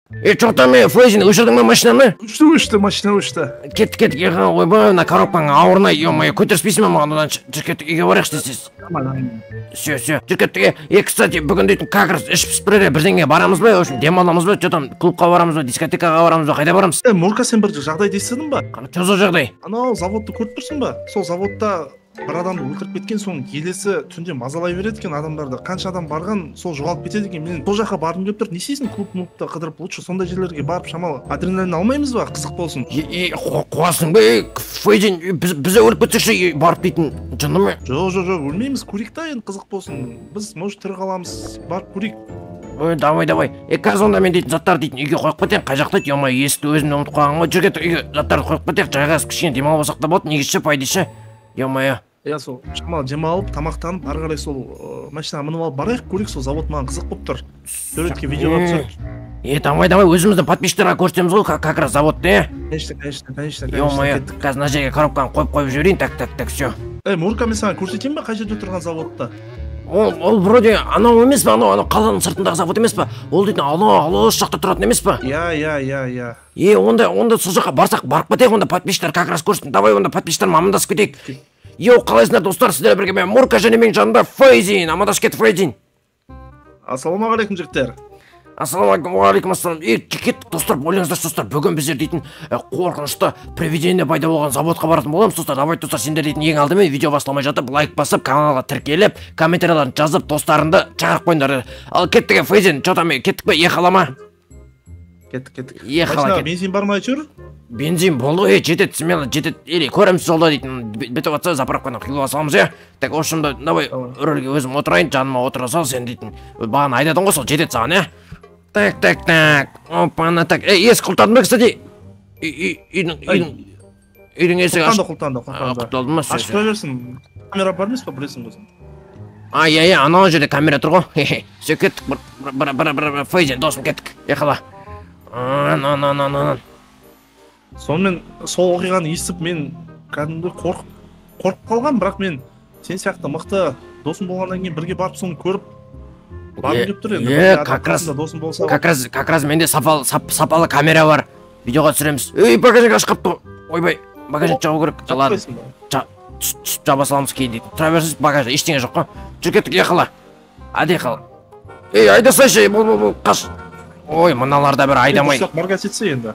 Чё там, Фейзин, өшірдің ма машинаны? Өшті, машина өшті. Кет, ойбай, мына коробканың ауырына, ё-моё, көтеріспейсің ба маған одан жүркет үйге барайықшы десіз. Все. Жүркет, кстати, бүгін дейтін как раз іш пісіп бірге бірдеңе барамыз ба, өшін демаламыз ба, чё там, клубқа барамыз ба, дискотекаға барамыз ба, қайда барамыз? Мурка, сен бір жағдай дейсің ба? Чё за жағдай? Анау заводты көріп тұрсың ба? Сол заводта бір адамды өлтіріп кеткен, соң елесі түнде мазалай береді екен адамдарды. Қанша адам барған, сол жоғалып кетеді екен. Мен сол жаққа барғым келіп тұр. Не істейсің? Клуб-мубта қыдырып, лучше сондай жерлерге барып шамалы адреналин алмаймыз ба? Қызық болсын. Қуасың ба, Фейзин, бізде өліп кетсекші барып дейтін жынды ма? Жоқ, өлмейміз, көрейік та енді қызық болсын. Біз, может, тірі қаламыз, барып көрейік. Давай. Қазір онда мен дейтін заттар дейтін үйге қойып кетейін, қай жақта еді, ё-моё, есікті өзімді ұмытып қалған ғой. Жүргет үйге заттарды қойып кетейік, жайғасып кішкене демалып алсақ та болады, негізші пайдайшы, ё-моё. Сол шамалы демалып, тамақтанып, ары қарай сол машинаға мініп алып барайық, көрейік, сол завод маған қызық болып тұр. Суретке видеоға түсіріп. Давай, өзіміздің подписчиктерға көрсетеміз ғой, как раз заводты, Конечно. Ё-моё, қазір мына жерге коробканы қойып жіберейін, так, все. Мурка, мен саған көрсетейін ба, қай жерде тұрған заводта? Ол вроде анау емес па, анау қаланың сыртындағы завод емес па? Ол дейтін алыс жақта тұратын емес па? Я. Онда сол жаққа барсақ барып кетейік, онда подписчиктер как раз көрсетін. Давай, онда подписчиктермен амандасып кетейік. Қалайсыңдар достар, сіздер бірге мен Мурка және менің жанымда Фейзин. Амандасып кет, Фейзин. Ассалаумағалейкум жігіттер. Ассалаумағалейкум. Кеттік достар, ойлаңыздар достар, бүгін біздер дейтін қорқынышты привидение пайда болған заводқа баратын боламыз достар. Давай достар, сендер дейтін ең алдымен видео басталмай жатып лайк басып, каналға тіркеліп, комментарияларын жазып, достарыңды шақырып қойыңдар. Ал кеттік, Фейзин, чё там, кеттік пе, ехала? Кеттік. Машина бензин бар ма жүр? Бензин болды, жетеді, смело жетеді. Или көреміз жолда дейтін бітіп атса заправкадан құйылып саламыз, Так, ошында, давай, рөлге өзім отырайын, жаныма отыра сал, сен дейтін бағана айдадың ғой, сол жетеді саған, Так. Опана, так. Есік құлтадың ба, кстати? Үйдің есігі ашық. Құлтанды. Құлтадың ма? Ашық тұра берсін. Камера бар емес па, білесің ғой. Анау жерде камера тұр ғой. Все, кеттік, бір Фейзин, досым, кеттік. Ехала. Сонымен сол оқиғаны естіп мен кәдімгі қорқып қалған, бірақ мен сен сияқты мықты досым болғаннан кейін бірге барып соны көріп барып келіп тұр енді. Как раз менде сапалы камера бар. Видеоға түсіреміз. Багажник ашып қапты. Ойбай, багажник жабу керек. Түсіп жаба саламыз кейін дейді. Тұра берсіз, багажда ештеңе жоқ қой. Жүр кеттік, ехала. Әді ехала. Айда сайшы, бұл қаш. Ой, мыналарда бір айдамай. Маргас етсе енді.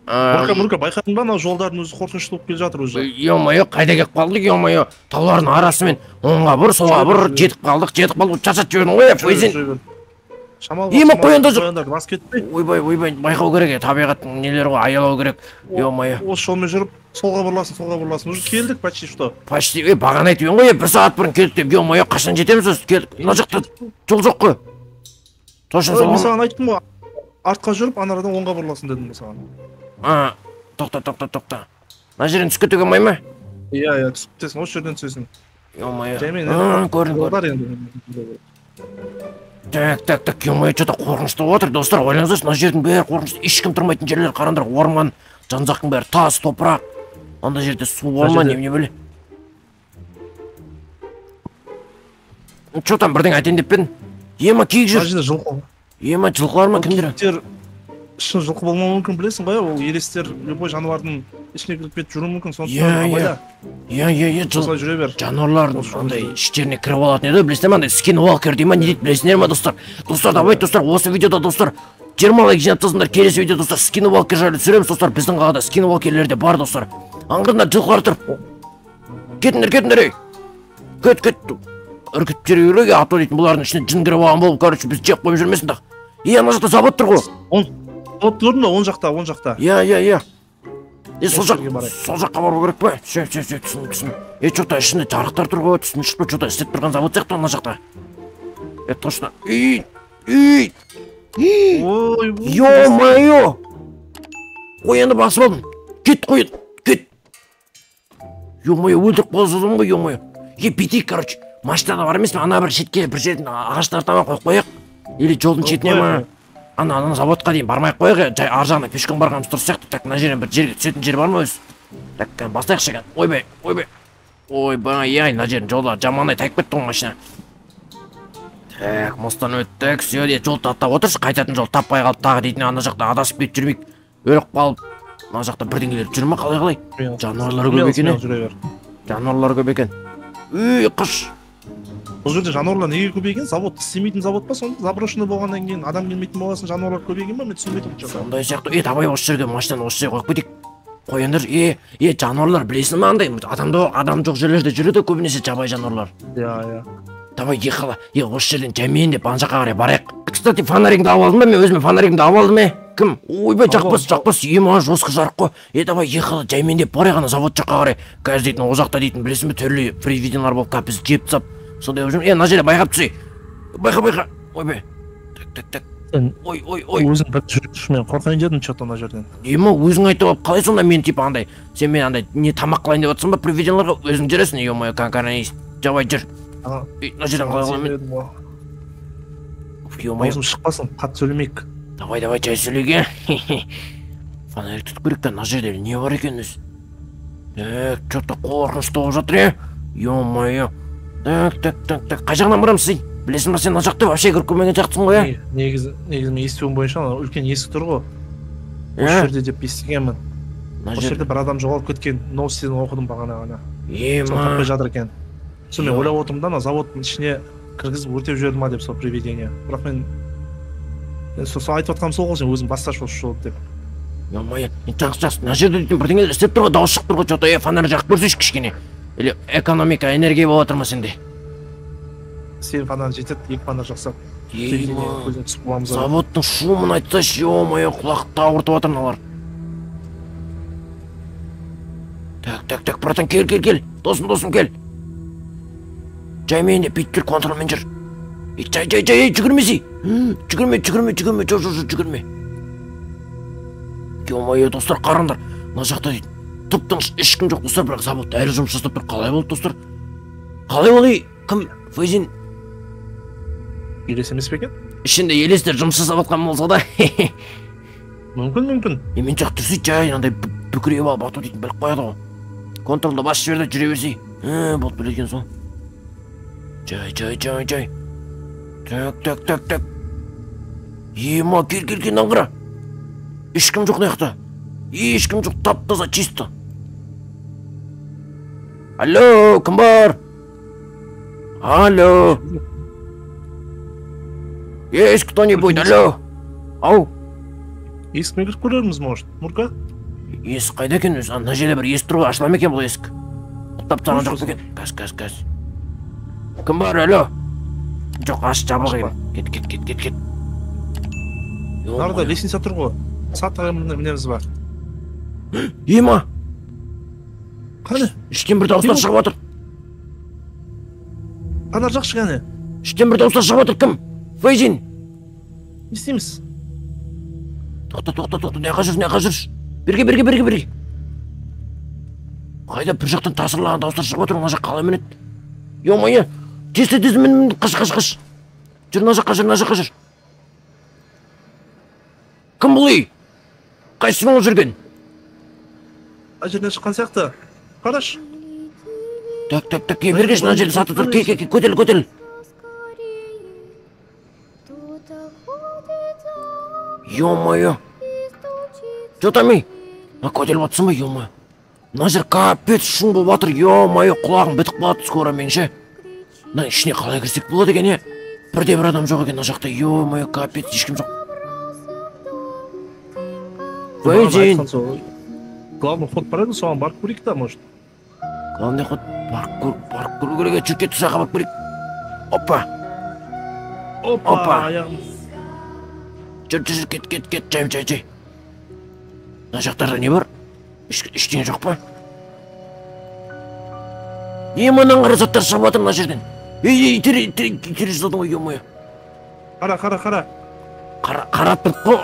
Мурка, байқадың ба, анау жолдардың өзі қорқынышты болып келе жатыр уже. Ё-моё, қайда келіп қалдық, ё-моё. Таулардың арасымен оңға бір, солға бір, жетіп қалдық, шаршатып жібердің ғой, Фейзин. Қояндар жоқ. Бас кетпей. Ойбай, байқау керек, табиғаттың нелері ғой, аялау керек. Ё-моё. Осы жолмен жүріп, солға бұрыласын. Уже келдік, почти что. Почти, бағана айтып ең ғой, бір сағат бұрын келдік деп, ё-моё, қашан жетеміз өзі, келдік. Мына жақта жол жоқ қой. Мен саған айттым ғой, артқа жүріп, анарадан оңға бұрыласын дедім саған. Тоқта. Мына жерден түсіп кетуге болмай ма? Иә, түсіп кетесің, осы жерден түсесің. Ё-моё. Көрдім. Так, ё-моё, что-то қорқынышты отыр, достар, ойлаңыздаршы, мына жердің бәрі қорқынышты, ешкім тұрмайтын жерлер, қараңдар, орман, жан-жақтың бәрі тас, топырақ. Анда жерде су бар ма, не біле. Что там, бірден айтайын деп педің? Киік жүр. Жылқылар ма, кімдер? Шын жылқы болмауы мүмкін, білесің бай, ол елестер любой жануардың ішіне кіріп кетіп жүру мүмкін, сондықтан абайда. Осылай жүре бер. Жануарлардың сондай іштеріне кіріп алатын еді, білесіңдер ма, андай скинвалкер дей ма, не дейді, білесіңдер ма, достар? Достар, давай, достар, осы видеода, достар, 20 лайк жинап тастаңдар, келесі видео, достар, скинвалкер жайлы түсіреміз, достар, біздің қалада скинвалкерлер де бар, достар. Аңғырыңдар, жылқылар тұр. Кетіңдер, кет. Үркітіп жүре беруге, ато дейтін бұлардың ішіне жын кіріп алған болып, короче, біз жеп қойып жүрмесін да. Ана жақта завод тұр ғой. От көрдің ба, оң жақта. Иә. Сол жаққа бару керек па? Түсін. Что-то ішінде жарықтар тұр ғой, түсін шықпы, что-то істеп тұрған завод сияқты ана жақта. Точно. Ё-моё! Қой енді басып алдым. Кет. Ё-моё, өлдіріп қаласың ғой, ё-моё. Бетейік, короче. Машинада бар емес пе, ана бір шетке, бір жерден ағаштар таман қойып қояқ. Или жолдың шетіне ма? Ана заводқа дейін бармай қояқ, жай ар жағына пешком барғанымыз дұрыс сияқты. Так, мына жерден бір жерге түсетін жер бар ма өзі? Так, бастайықшы екен. Ойбай, мына жердің жолы жамандай тайып кетті ғой машина. Так, мостан өттік, все де жол таттап отыршы, қайтатын жол таппай қалып тағы дейтін ана жақта адасып кетіп жүрмейік. Өліп қалып, ана жақта бірдеңелер жүр ма қалай? Жануарлар көп екен. Жануарлар көп екен. Қыш. Бұл жерде жануарлар неге көбейген? Завод істемейтін завод па сонда? Заброшенный болғаннан кейін адам келмейтін болғасын жануарлар көбейген ба? Мен түсінбей тұрмын. Сондай сияқты. Давай осы жерге машинаны осы жерге қойып кетейік. Қойыңдар. Жануарлар білесің ме андай? Адам жоқ жерлерде жүреді көбінесе жабайы жануарлар. Иә. Давай ехала. Осы жерден жамейін деп ана жаққа қарай барайық. Кстати, фонаригімді алып алдым ба? Мен өзіме фонаригімді алып алдым. Кім? Ойбай, жақпас. Ема жосқы жарық қой. Давай ехала, жаймен деп барайық ана завод жаққа қарай. Қазір дейтін, о жақта дейтін, білесің бе, түрлі привидениялар болып қалып біз жеп тастап. Сондай болып жүрмін. Мына жерде байқап түсей. Байқа. Ойбай. Так. Ой. Өзің бір жүріп мен қорқайын дедім че-то ана жерден. Ема өзің айтып алып қалай сонда мен типа андай, сен мен андай не тамақ қылайын деп отырсың ба привиденияларға? Өзің жүресің, ема конкурент. Жабай жүр. Мына жерден қалай қыламын? Аузым шықпасын, қатты сөйлемейік. Давай, жай сөйлеге. Фонарик тұтып керек та, мына жерде не бар екен өзі? Так, что-то қорқынышты болып жатыр, ё-моё. Так. Қай жағынан барамыз сен? Білесің ба сен ана жақты вообще кіріп көрмеген жақтысың ғой, Негізі мен естуім бойынша үлкен есік тұр ғой. Осы жерде деп естігенмін. Осы жерде бір адам жоғалып кеткен, новостиден оқыдым бағана ғана. Сол таппай жатыр екен. Сол мен ойлап отырмын да, заводтың ішіне кіргізіп өртеп жіберді ма деп сол привидение. Бірақ мен сол айтып жатқаным сол ғой, сен өзің бас ашып осы жолды деп. Ё-моё, жақсы. Мына жерде дейтін бірдеңелер істеп тұр ғой, дауыс шығып тұр ғой, что-то фонарь жағып көрсейші кішкене. Или экономика, энергия болып жатыр ма сенде? Сен фонарь жетеді, екі фонарь жақсап. Заводтың шумын айтсайшы, ё-моё, құлақты ауыртып жатыр мыналар. Так, братан, кел. Досым, кел. Жаймен деп бүйтіп жүр, контролмен жүр. Жай, жүгірмесей. Жүгірме, жүгірме. Ё-моё, достар, қараңдар. Мына жақта дейді. Тып-тыныш, ешкім жоқ, достар, бірақ завод әлі жұмыс жасап тұр. Қалай болды, достар? Қалай болды? Кім? Фейзин? Елес емес пе екен? Ішінде елестер жұмыс жасап жатқан болса да. Мүмкін. Мен жақ тұрсый, жай, андай бүкірейіп алып ату дейтін біліп қояды ғой. Контролды басшы жерде жүре берсей. Болды білген соң. Жай. Так. Ема, кел, наңғыра. Ешкім жоқ наяқта. Ешкім жоқ, тап-таза, чисто. Алло, кім бар? Алло. Есть кто-нибудь, алло. Ау. Есік мен кіріп көрерміз, может, Мурка? Есік қайда екен өзі? Ана жерде бір есік тұр ғой, ашыла ма екен бұл есік? Құттап тұрған жоқ екен. Кәз. Кім бар, алло? Жоқ, аш, жабылғы. Кет. Нарда лестница тұр ғой. Саттыға мінеміз бар. Ема! Қане? Іштен бір дауыстар шығып отыр. Қанар жақшы кәне? Іштен бір дауыстар шығып отыр, кім? Фейзин! Не істейміз? Тоқта, неға жүрш? Берге. Қайда бір жақтан тасырлаған дауыстар шығып отыр, мына жақ қалай мінеді? Ё-моё! Тез мін, қыш. Жүр, мына жаққа жүр. Кім бұл үй? Қайсың ол жүрген? Ай жерден шыққан сияқты. Қараш. Так, бергеш, мына жерде саты тұр. Көтел. Ё-моё. Жо там көтел батсың ба, ё-моё. Мына жер капец шум болып батыр, ё-моё, құлағым бітіп қалады скоро мен ше. Мына ішіне қалай кірсек болады екен, бірде бір адам жоқ екен мына жақта, ё-моё, капец, ешкім жоқ. Фейзин. Главный ход бар еді, соған барып көрейік та, может. Главный ход барып көру керек, жүр кетті саға барып көрейік. Опа. Аяғым. Жүр, кет, жай. Мына жақтарда не бар? Іштен жоқ па? Еманан қара заттар шығып жатыр мына жерден. Терезі задың ғой, ё-моё. Қара. Қарап тұрып қой.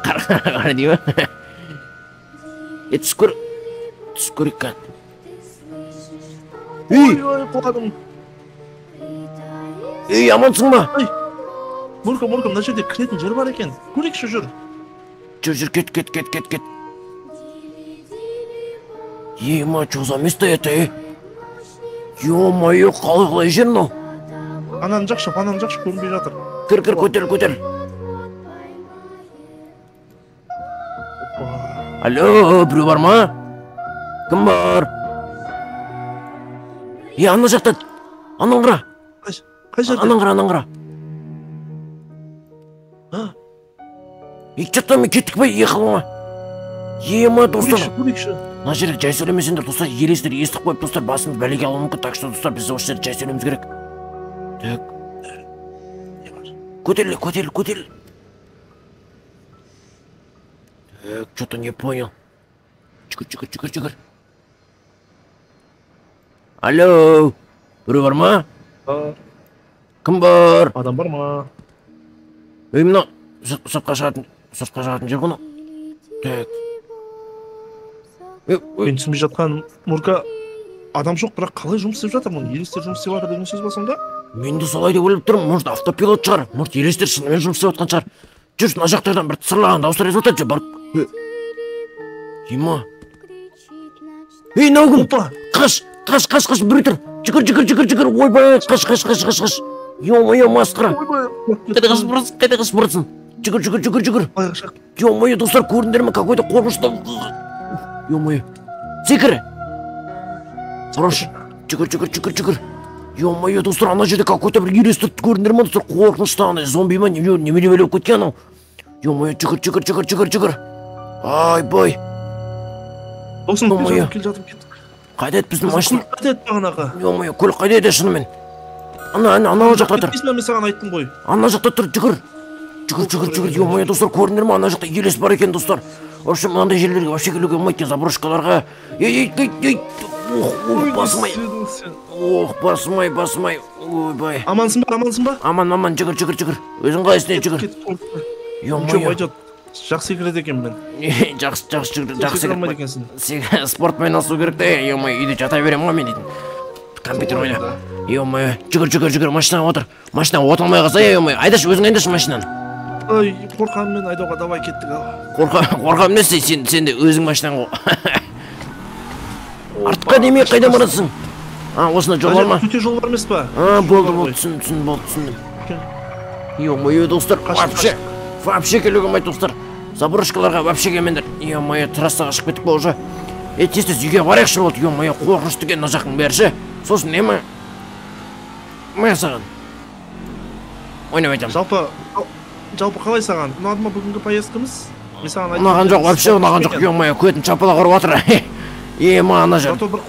Қара деймі? Түс көрік кән. Ой, құладым. Амансың ба? Мурка, мына жерде кіретін жер бар екен. Көрейікші жүр. Жүр, кет. Ема, что за место это, Ё-моё, қалай жер мынау? ананы жакшы көрүнбөй жатыр. Кір, көтел. Алло, біреу бар ма? Кім бар? Ана жақта. Анан қара. Қай жерде? Анан қара. Жақтан мен кеттік бай, ма? Ема, достар. Мына жерде жай сөйлемесеңдер, достар, елестер естіп қойып, достар, басымыз бәлеге алуы мүмкін, так что, достар, біз осы жерде жай сөйлемеміз керек. Так. Көтел. Так, что-то не понял. Жүгір. Алло, біреу бар ма? Кім бар? Адам бар ма? Мына сыртқа шығатын жер бұны. Так. Мен түсінбей жатқан Мурка, адам жоқ, бірақ қалай жұмыс істеп жатыр? Мұны елестер жұмыс істеп жатыр деген сөз ба сонда? Мен де солай деп ойлап тұрмын. Может, автопилот шығар. Может, елестер шынымен жұмыс істеп жатқан шығар. Жүрші, мына жақтардан бір тысырлаған дауыстар естіп жатады. Барып. Ема. Наугім. Қаш, біреу тұр. Жүгір. Ойбай, қаш. Ё-моё, масқара. Қайда қашып бұрысын. Жүгір. Ё-моё, достар, көрдіңдер ме? Какой-то қорқынышты. Ё-моё. Секір. Хорош. Жүгір. Ё-моё, достар, ана жерде какой-то бір елестерді көрдіңдер ме, достар? Қорқынышты, ана зомби ма, немене өліп кеткен анау. Ё-моё, жүгір. Ай-бай. Досым, кел жатып кеттік. Қайда еді біздің машина? Қайда еді бағанағы? Ё-моё, көлік қайда еді шынымен? Ана жақта тұр. Кетпесін, мен саған айттым ғой. Ана жақта тұр, жүгір. Ё-моё, достар, көрдіңдер ме? Ана жақта елес бар екен, достар. В общем, мынандай жерлерге вообще келуге болмайды, заброшкаларға. Басмай. Ойбай. Амансың ба? Аман, жүгір. Өзің қайсың, жүгір. Ё-моё. Жақсы секіреді екен мен. Жақсы секіре алмайды екенсің. Спортпен айналысу керек те, ё-моё, үйде жата беремін ғой мен дейтін. Компьютер ойнап. Ё-моё, жүгір, машинаға отыр. Машинаға отылмай қалса, ё-моё, өзің айдашы машинаны. Ой, қорқамын мен, айдауға давай кеттік ал. Қорқамын не сен де өзің машинаң ғой. Артқа демей қайда барасың? Осында жол бар ма? Төте жол бар емес па? Болды, түсіндім. Ё-моё, достар, вообще келуге болмайды, достар. Заброшкаларға вообще келмеңдер. Ё-моё, трассаға шығып кеттік па уже. Тез үйге барайықшы болды. Ё-моё, қорқынышты екен мына жақтың бәрі ше. Сосын не ма? Мә саған. Ойнап айтамын. Жалпы қалай саған? Ұнады ма бүгінгі поездкамыз? Мен саған айтам. Ұнаған жоқ, вообще ұнаған жоқ. Ё-моё, көтін чапалақ ұрып жатыр. Ана жер. Зато бір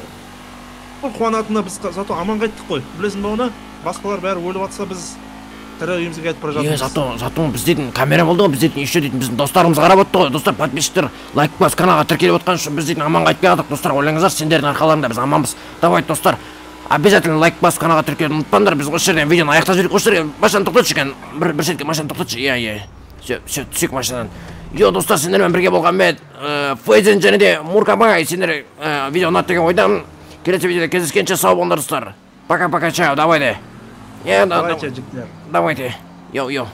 қуанатына біз зато аман қайттық қой. Білесің ба оны? Басқалар бәрі өліп жатса біз тірі үйімізге қайтып бара жатырмыз. Зато біз дейтін камера болды ғой, біз дейтін еще дейтін біздің достарымыз қарап отты ғой. Достар, подписчиктер лайк бас каналға тіркеліп отқан үшін біз дейтін аман қайтып келдік. Достар, ойлаңыздар, сендердің арқаларында біз аманбыз. Давай, достар, обязательно лайк бас каналға тіркелуді ұмытпаңдар. Біз осы жерден видеоны аяқтап жіберейік. Осы жерге машинаны тоқтатшы екен. Бір сәтке машинаны тоқтатшы. Иә. Все, түсек машинадан. Достар, сендермен бірге болған мен Фейзен және де Мурка бай. Сендер видео ұнады деген ойдамын. Келесі видеода кездескенше сау болыңдар, достар. Пока, чао, давайте. Давайте, жігіттер. Давайте. Йоу.